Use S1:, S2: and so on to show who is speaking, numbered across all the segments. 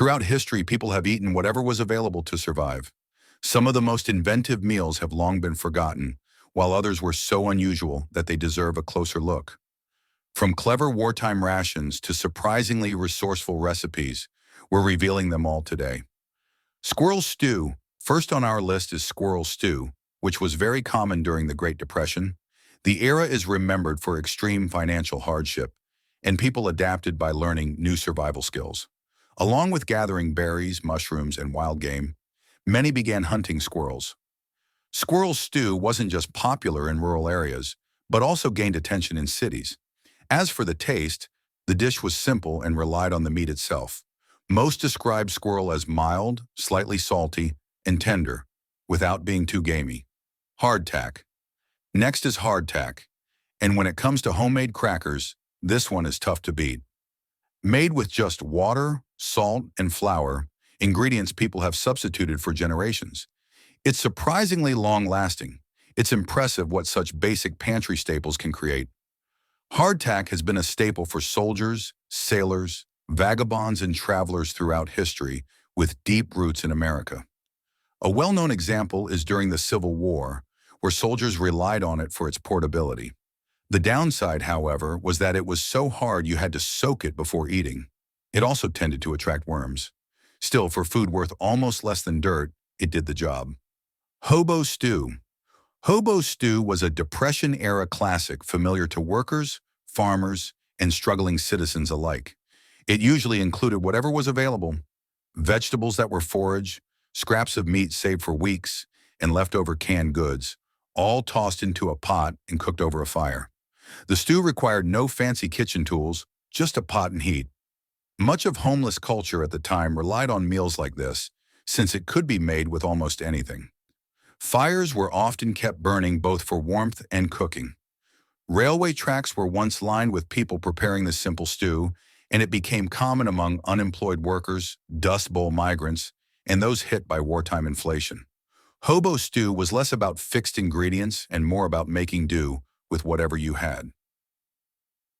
S1: Throughout history, people have eaten whatever was available to survive. Some of the most inventive meals have long been forgotten, while others were so unusual that they deserve a closer look. From clever wartime rations to surprisingly resourceful recipes, we're revealing them all today. Squirrel stew. First on our list is squirrel stew, which was very common during the Great Depression. The era is remembered for extreme financial hardship, and people adapted by learning new survival skills. Along with gathering berries, mushrooms, and wild game, many began hunting squirrels. Squirrel stew wasn't just popular in rural areas, but also gained attention in cities. As for the taste, the dish was simple and relied on the meat itself. Most describe squirrel as mild, slightly salty, and tender, without being too gamey. Hardtack. Next is hardtack, and when it comes to homemade crackers, this one is tough to beat. Made with just water, salt, and flour, ingredients people have substituted for generations. It's surprisingly long-lasting. It's impressive what such basic pantry staples can create. Hardtack has been a staple for soldiers, sailors, vagabonds, and travelers throughout history, with deep roots in America. A well-known example is during the Civil War, where soldiers relied on it for its portability. The downside, however, was that it was so hard you had to soak it before eating. It also tended to attract worms. Still, for food worth almost less than dirt, it did the job. Hobo stew. Hobo stew was a Depression-era classic familiar to workers, farmers, and struggling citizens alike. It usually included whatever was available: vegetables that were forage, scraps of meat saved for weeks, and leftover canned goods, all tossed into a pot and cooked over a fire. The stew required no fancy kitchen tools, just a pot and heat. Much of homeless culture at the time relied on meals like this, since it could be made with almost anything. Fires were often kept burning both for warmth and cooking. Railway tracks were once lined with people preparing this simple stew, and it became common among unemployed workers, Dust Bowl migrants, and those hit by wartime inflation. Hobo stew was less about fixed ingredients and more about making do with whatever you had.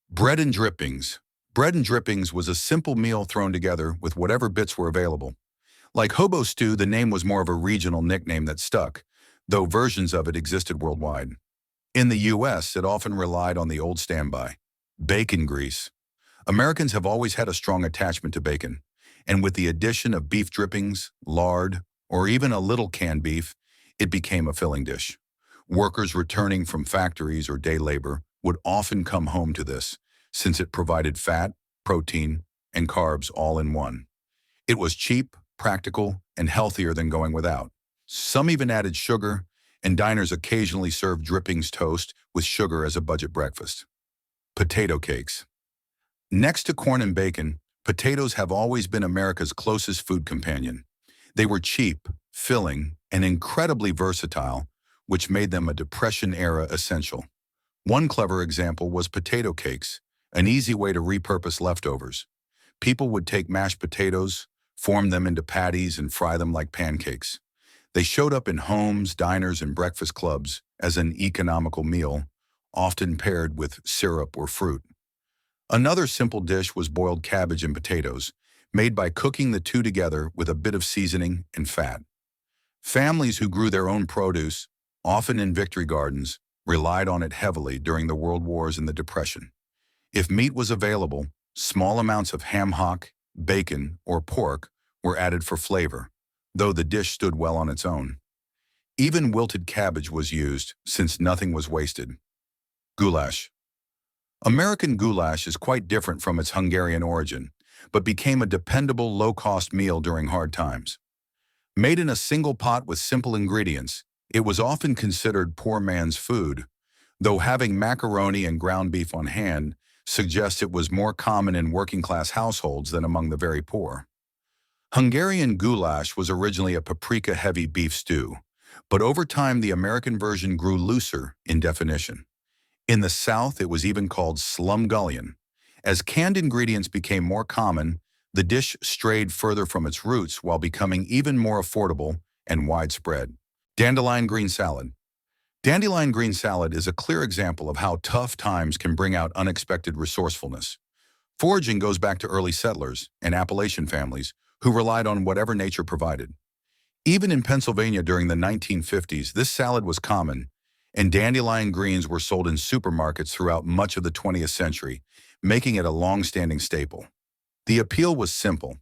S1: Bread and drippings. Bread and drippings was a simple meal thrown together with whatever bits were available. Like hobo stew, the name was more of a regional nickname that stuck, though versions of it existed worldwide. In the U.S., it often relied on the old standby: bacon grease. Americans have always had a strong attachment to bacon, and with the addition of beef drippings, lard, or even a little canned beef, it became a filling dish. Workers returning from factories or day labor would often come home to this, since it provided fat, protein, and carbs all in one. It was cheap, practical, and healthier than going without. Some even added sugar, and diners occasionally served drippings toast with sugar as a budget breakfast. Potato cakes. Next to corn and bacon, potatoes have always been America's closest food companion. They were cheap, filling, and incredibly versatile, which made them a Depression-era essential. One clever example was potato cakes, an easy way to repurpose leftovers. People would take mashed potatoes, form them into patties, and fry them like pancakes. They showed up in homes, diners, and breakfast clubs as an economical meal, often paired with syrup or fruit. Another simple dish was boiled cabbage and potatoes, made by cooking the two together with a bit of seasoning and fat. Families who grew their own produce, often in victory gardens, relied on it heavily during the World Wars and the Depression. If meat was available, small amounts of ham hock, bacon, or pork were added for flavor, though the dish stood well on its own. Even wilted cabbage was used, since nothing was wasted. Goulash. American goulash is quite different from its Hungarian origin, but became a dependable, low-cost meal during hard times. Made in a single pot with simple ingredients, it was often considered poor man's food, though having macaroni and ground beef on hand suggests it was more common in working-class households than among the very poor. Hungarian goulash was originally a paprika-heavy beef stew, but over time the American version grew looser in definition. In the South, it was even called slumgullion. As canned ingredients became more common, the dish strayed further from its roots while becoming even more affordable and widespread. Dandelion green salad. Dandelion green salad is a clear example of how tough times can bring out unexpected resourcefulness. Foraging goes back to early settlers and Appalachian families who relied on whatever nature provided. Even in Pennsylvania during the 1950s, this salad was common, and dandelion greens were sold in supermarkets throughout much of the 20th century, making it a long-standing staple. The appeal was simple.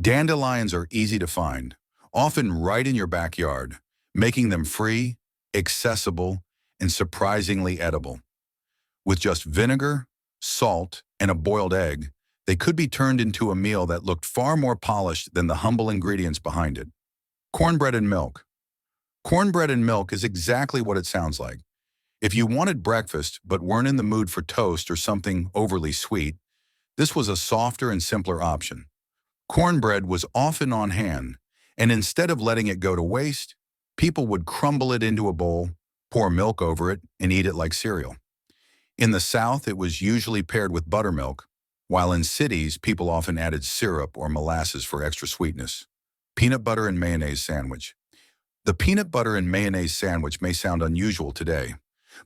S1: Dandelions are easy to find, often right in your backyard, making them free, accessible, and surprisingly edible. With just vinegar, salt, and a boiled egg, they could be turned into a meal that looked far more polished than the humble ingredients behind it. Cornbread and milk. Cornbread and milk is exactly what it sounds like. If you wanted breakfast but weren't in the mood for toast or something overly sweet, this was a softer and simpler option. Cornbread was often on hand, and instead of letting it go to waste, people would crumble it into a bowl, pour milk over it, and eat it like cereal. In the South, it was usually paired with buttermilk, while in cities, people often added syrup or molasses for extra sweetness. Peanut butter and mayonnaise sandwich. The peanut butter and mayonnaise sandwich may sound unusual today,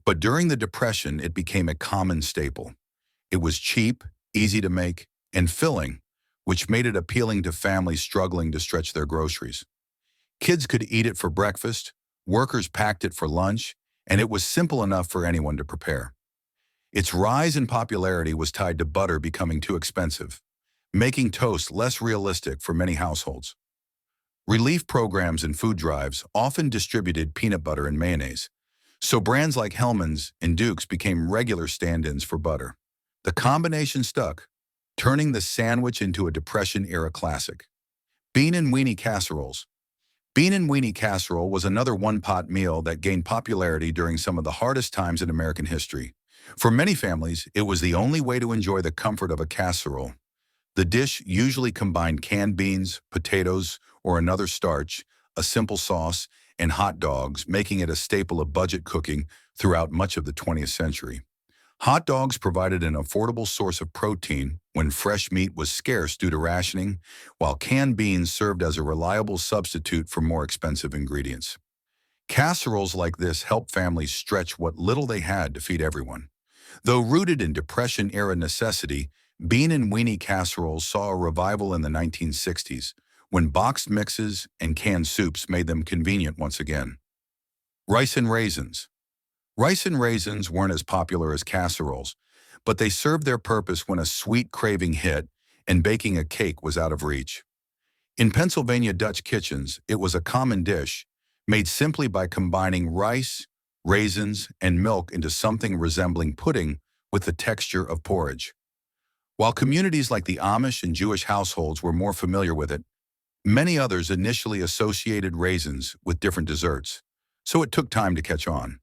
S1: but during the Depression, it became a common staple. It was cheap, easy to make, and filling, which made it appealing to families struggling to stretch their groceries. Kids could eat it for breakfast, workers packed it for lunch, and it was simple enough for anyone to prepare. Its rise in popularity was tied to butter becoming too expensive, making toast less realistic for many households. Relief programs and food drives often distributed peanut butter and mayonnaise, so brands like Hellmann's and Duke's became regular stand-ins for butter. The combination stuck, turning the sandwich into a Depression-era classic. Bean and weenie casseroles. Bean and weenie casserole was another one-pot meal that gained popularity during some of the hardest times in American history. For many families, it was the only way to enjoy the comfort of a casserole. The dish usually combined canned beans, potatoes, or another starch, a simple sauce, and hot dogs, making it a staple of budget cooking throughout much of the 20th century. Hot dogs provided an affordable source of protein when fresh meat was scarce due to rationing, while canned beans served as a reliable substitute for more expensive ingredients. Casseroles like this helped families stretch what little they had to feed everyone. Though rooted in Depression-era necessity, bean and weenie casseroles saw a revival in the 1960s, when boxed mixes and canned soups made them convenient once again. Rice and raisins. Rice and raisins weren't as popular as casseroles, but they served their purpose when a sweet craving hit and baking a cake was out of reach. In Pennsylvania Dutch kitchens, it was a common dish, made simply by combining rice, raisins, and milk into something resembling pudding with the texture of porridge. While communities like the Amish and Jewish households were more familiar with it, many others initially associated raisins with different desserts, so it took time to catch on.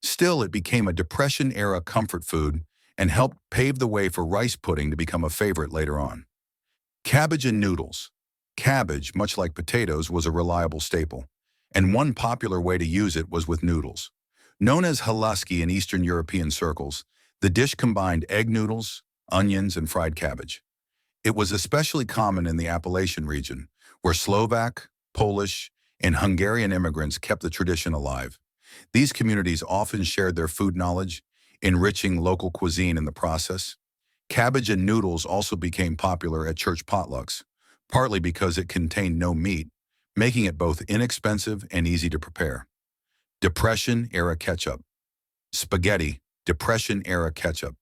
S1: Still, it became a Depression-era comfort food and helped pave the way for rice pudding to become a favorite later on. Cabbage and noodles. Cabbage, much like potatoes, was a reliable staple, and one popular way to use it was with noodles. Known as haluski in Eastern European circles, the dish combined egg noodles, onions, and fried cabbage. It was especially common in the Appalachian region, where Slovak, Polish, and Hungarian immigrants kept the tradition alive. These communities often shared their food knowledge, enriching local cuisine in the process. Cabbage and noodles also became popular at church potlucks, partly because it contained no meat, making it both inexpensive and easy to prepare. Depression-era ketchup. Spaghetti, Depression-era ketchup.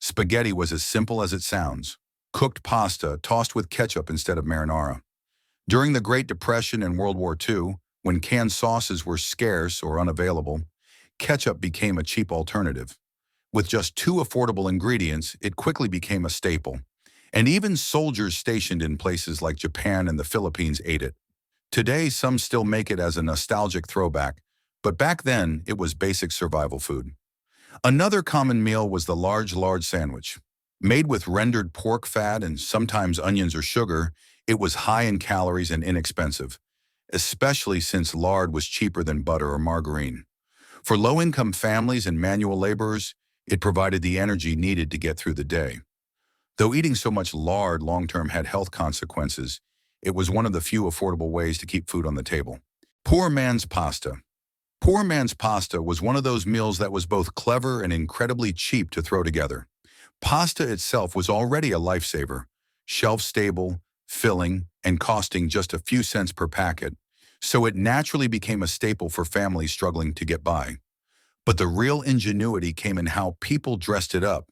S1: Spaghetti was as simple as it sounds: cooked pasta tossed with ketchup instead of marinara. During the Great Depression and World War II, when canned sauces were scarce or unavailable, ketchup became a cheap alternative. With just 2 affordable ingredients, it quickly became a staple, and even soldiers stationed in places like Japan and the Philippines ate it. Today, some still make it as a nostalgic throwback, but back then, it was basic survival food. Another common meal was the large sandwich. Made with rendered pork fat and sometimes onions or sugar, it was high in calories and inexpensive, especially since lard was cheaper than butter or margarine. For low-income families and manual laborers, it provided the energy needed to get through the day. Though eating so much lard long-term had health consequences, it was one of the few affordable ways to keep food on the table. Poor man's pasta. Poor man's pasta was one of those meals that was both clever and incredibly cheap to throw together. Pasta itself was already a lifesaver, shelf-stable, filling, and costing just a few cents per packet, so it naturally became a staple for families struggling to get by. But the real ingenuity came in how people dressed it up.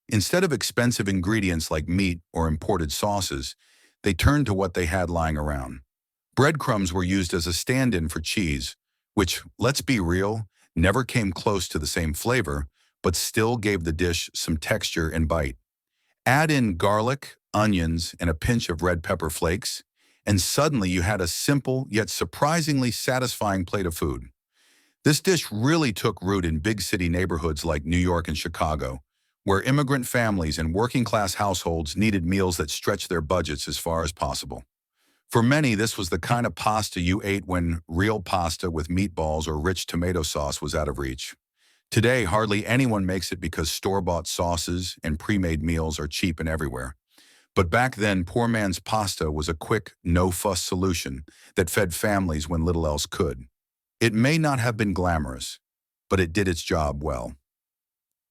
S1: Instead of expensive ingredients like meat or imported sauces, they turned to what they had lying around. Breadcrumbs were used as a stand-in for cheese, which, let's be real, never came close to the same flavor, but still gave the dish some texture and bite. Add in garlic, onions, and a pinch of red pepper flakes, and suddenly you had a simple yet surprisingly satisfying plate of food. This dish really took root in big city neighborhoods like New York and Chicago, where immigrant families and working-class households needed meals that stretched their budgets as far as possible. For many, this was the kind of pasta you ate when real pasta with meatballs or rich tomato sauce was out of reach. Today, hardly anyone makes it because store-bought sauces and pre-made meals are cheap and everywhere. But back then, poor man's pasta was a quick, no-fuss solution that fed families when little else could. It may not have been glamorous, but it did its job well.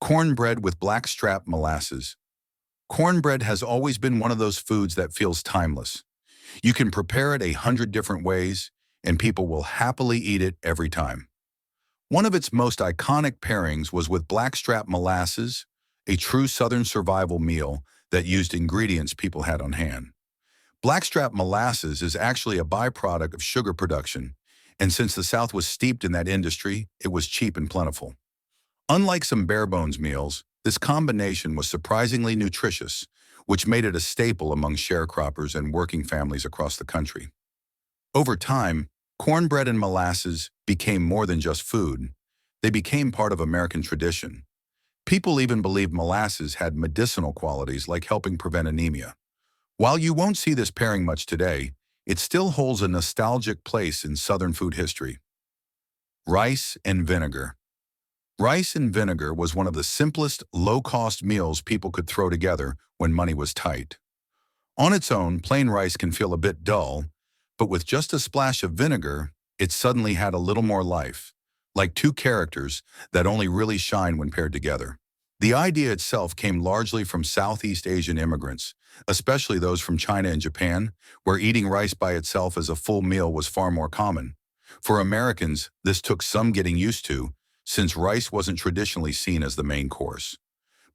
S1: Cornbread with blackstrap molasses. Cornbread has always been one of those foods that feels timeless. You can prepare it 100 different ways, and people will happily eat it every time. One of its most iconic pairings was with blackstrap molasses, a true Southern survival meal that used ingredients people had on hand. Blackstrap molasses is actually a byproduct of sugar production, and since the South was steeped in that industry, it was cheap and plentiful. Unlike some bare-bones meals, this combination was surprisingly nutritious, which made it a staple among sharecroppers and working families across the country. Over time, cornbread and molasses became more than just food. They became part of American tradition. People even believed molasses had medicinal qualities like helping prevent anemia. While you won't see this pairing much today, it still holds a nostalgic place in Southern food history. Rice and vinegar. Rice and vinegar was one of the simplest, low-cost meals people could throw together when money was tight. On its own, plain rice can feel a bit dull, but with just a splash of vinegar, it suddenly had a little more life, like two characters that only really shine when paired together. The idea itself came largely from Southeast Asian immigrants, especially those from China and Japan, where eating rice by itself as a full meal was far more common. For Americans, this took some getting used to, since rice wasn't traditionally seen as the main course.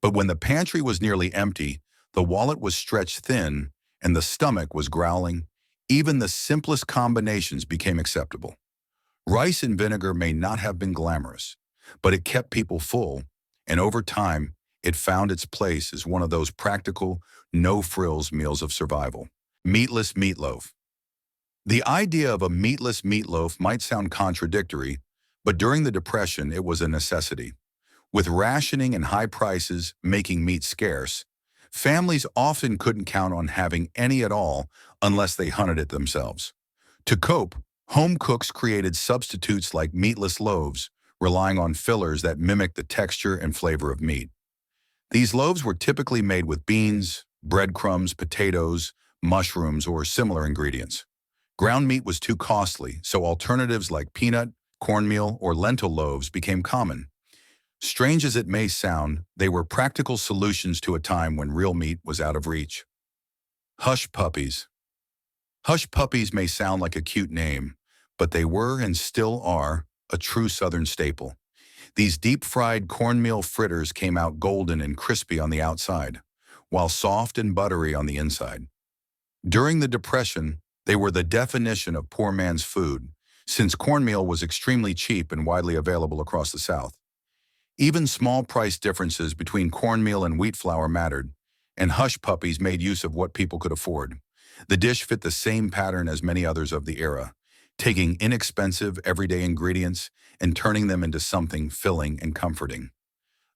S1: But when the pantry was nearly empty, the wallet was stretched thin, and the stomach was growling, even the simplest combinations became acceptable. Rice and vinegar may not have been glamorous, but it kept people full, and over time, it found its place as one of those practical, no-frills meals of survival. Meatless meatloaf. The idea of a meatless meatloaf might sound contradictory, but during the Depression, it was a necessity. With rationing and high prices making meat scarce, families often couldn't count on having any at all unless they hunted it themselves. To cope, home cooks created substitutes like meatless loaves, relying on fillers that mimicked the texture and flavor of meat. These loaves were typically made with beans, breadcrumbs, potatoes, mushrooms, or similar ingredients. Ground meat was too costly, so alternatives like peanut, cornmeal, or lentil loaves became common. Strange as it may sound, they were practical solutions to a time when real meat was out of reach. Hush puppies. Hush puppies may sound like a cute name, but they were and still are a true Southern staple. These deep-fried cornmeal fritters came out golden and crispy on the outside, while soft and buttery on the inside. During the Depression, they were the definition of poor man's food, since cornmeal was extremely cheap and widely available across the South. Even small price differences between cornmeal and wheat flour mattered, and hush puppies made use of what people could afford. The dish fit the same pattern as many others of the era, taking inexpensive, everyday ingredients and turning them into something filling and comforting.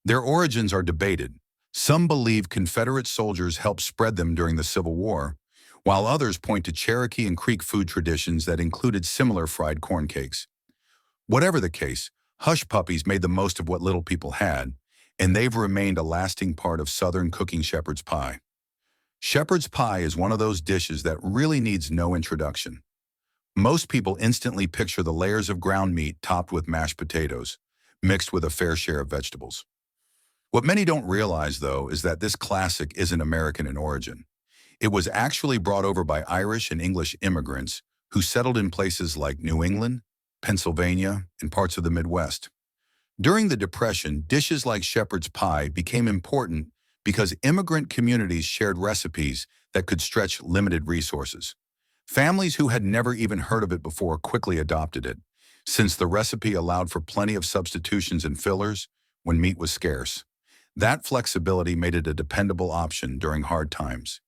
S1: Their origins are debated. Some believe Confederate soldiers helped spread them during the Civil War, while others point to Cherokee and Creek food traditions that included similar fried corn cakes. Whatever the case, hush puppies made the most of what little people had, and they've remained a lasting part of Southern cooking shepherd's pie. Shepherd's pie is one of those dishes that really needs no introduction. Most people instantly picture the layers of ground meat topped with mashed potatoes, mixed with a fair share of vegetables. What many don't realize, though, is that this classic isn't American in origin. It was actually brought over by Irish and English immigrants who settled in places like New England, Pennsylvania, and parts of the Midwest. During the Depression, dishes like shepherd's pie became important because immigrant communities shared recipes that could stretch limited resources. Families who had never even heard of it before quickly adopted it, since the recipe allowed for plenty of substitutions and fillers when meat was scarce. That flexibility made it a dependable option during hard times.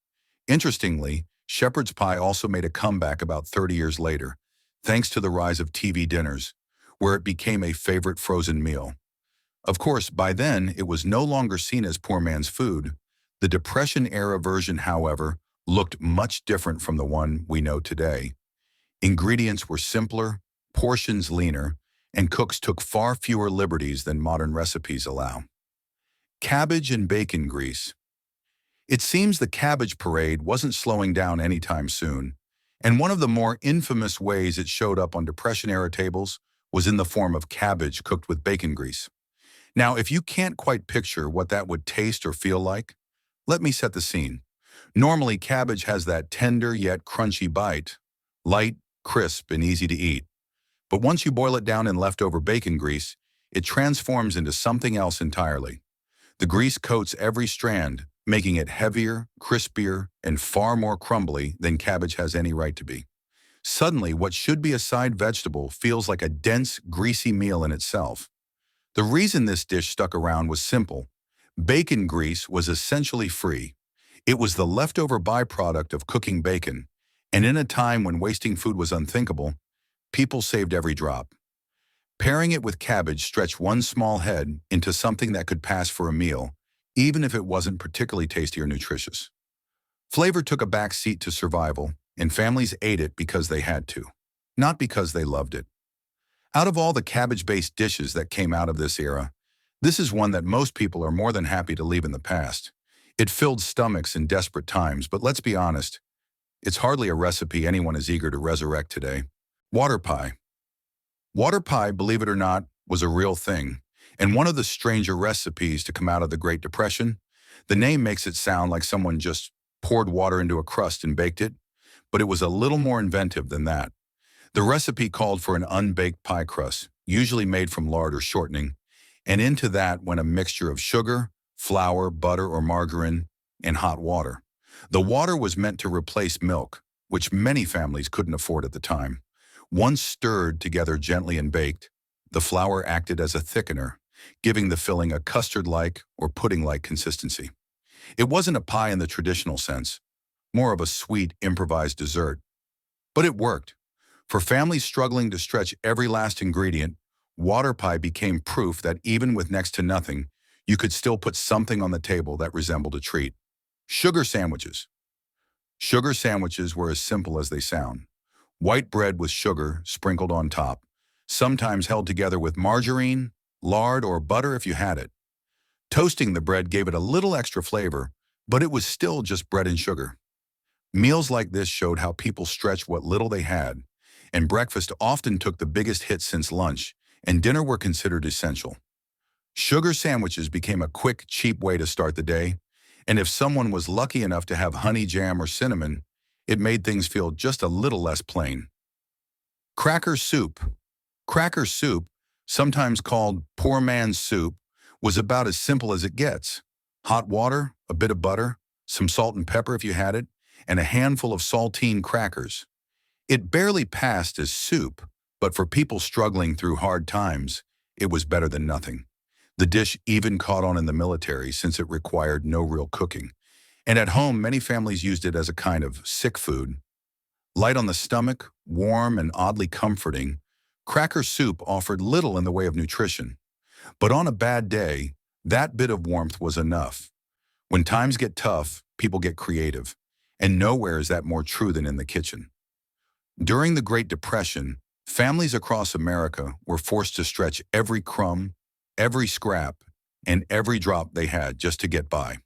S1: Interestingly, shepherd's pie also made a comeback about 30 years later, thanks to the rise of TV dinners, where it became a favorite frozen meal. Of course, by then, it was no longer seen as poor man's food. The Depression-era version, however, looked much different from the one we know today. Ingredients were simpler, portions leaner, and cooks took far fewer liberties than modern recipes allow. Cabbage and bacon grease. It seems the cabbage parade wasn't slowing down anytime soon, and one of the more infamous ways it showed up on Depression-era tables was in the form of cabbage cooked with bacon grease. Now, if you can't quite picture what that would taste or feel like, let me set the scene. Normally, cabbage has that tender yet crunchy bite, light, crisp, and easy to eat. But once you boil it down in leftover bacon grease, it transforms into something else entirely. The grease coats every strand, making it heavier, crispier, and far more crumbly than cabbage has any right to be. Suddenly, what should be a side vegetable feels like a dense, greasy meal in itself. The reason this dish stuck around was simple. Bacon grease was essentially free. It was the leftover byproduct of cooking bacon, and in a time when wasting food was unthinkable, people saved every drop. Pairing it with cabbage stretched one small head into something that could pass for a meal, even if it wasn't particularly tasty or nutritious. Flavor took a back seat to survival, and families ate it because they had to, not because they loved it. Out of all the cabbage-based dishes that came out of this era, this is one that most people are more than happy to leave in the past. It filled stomachs in desperate times, but let's be honest, it's hardly a recipe anyone is eager to resurrect today. Water pie. Water pie, believe it or not, was a real thing, and one of the stranger recipes to come out of the Great Depression. The name makes it sound like someone just poured water into a crust and baked it, but it was a little more inventive than that. The recipe called for an unbaked pie crust, usually made from lard or shortening, and into that went a mixture of sugar, flour, butter or margarine, and hot water. The water was meant to replace milk, which many families couldn't afford at the time. Once stirred together gently and baked, the flour acted as a thickener, giving the filling a custard-like or pudding-like consistency. It wasn't a pie in the traditional sense, more of a sweet, improvised dessert. But it worked. For families struggling to stretch every last ingredient, water pie became proof that even with next to nothing, you could still put something on the table that resembled a treat. Sugar sandwiches. Sugar sandwiches were as simple as they sound. White bread with sugar sprinkled on top, sometimes held together with margarine, lard, or butter if you had it. Toasting the bread gave it a little extra flavor, but it was still just bread and sugar. Meals like this showed how people stretched what little they had, and breakfast often took the biggest hit since lunch, and dinner were considered essential. Sugar sandwiches became a quick, cheap way to start the day, and if someone was lucky enough to have honey jam or cinnamon, it made things feel just a little less plain. Cracker soup. Cracker soup, sometimes called poor man's soup, was about as simple as it gets. Hot water, a bit of butter, some salt and pepper if you had it, and a handful of saltine crackers. It barely passed as soup, but for people struggling through hard times, it was better than nothing. The dish even caught on in the military since it required no real cooking. And at home, many families used it as a kind of sick food. Light on the stomach, warm and oddly comforting, cracker soup offered little in the way of nutrition. But on a bad day, that bit of warmth was enough. When times get tough, people get creative, and nowhere is that more true than in the kitchen. During the Great Depression, families across America were forced to stretch every crumb, every scrap, and every drop they had just to get by.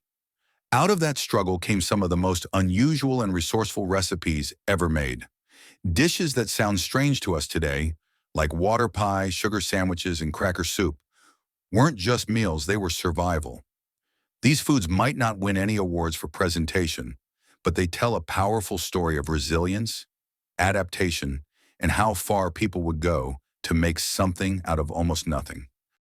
S1: Out of that struggle came some of the most unusual and resourceful recipes ever made. Dishes that sound strange to us today, like water pie, sugar sandwiches, and cracker soup, weren't just meals, they were survival. These foods might not win any awards for presentation, but they tell a powerful story of resilience, adaptation, and how far people would go to make something out of almost nothing.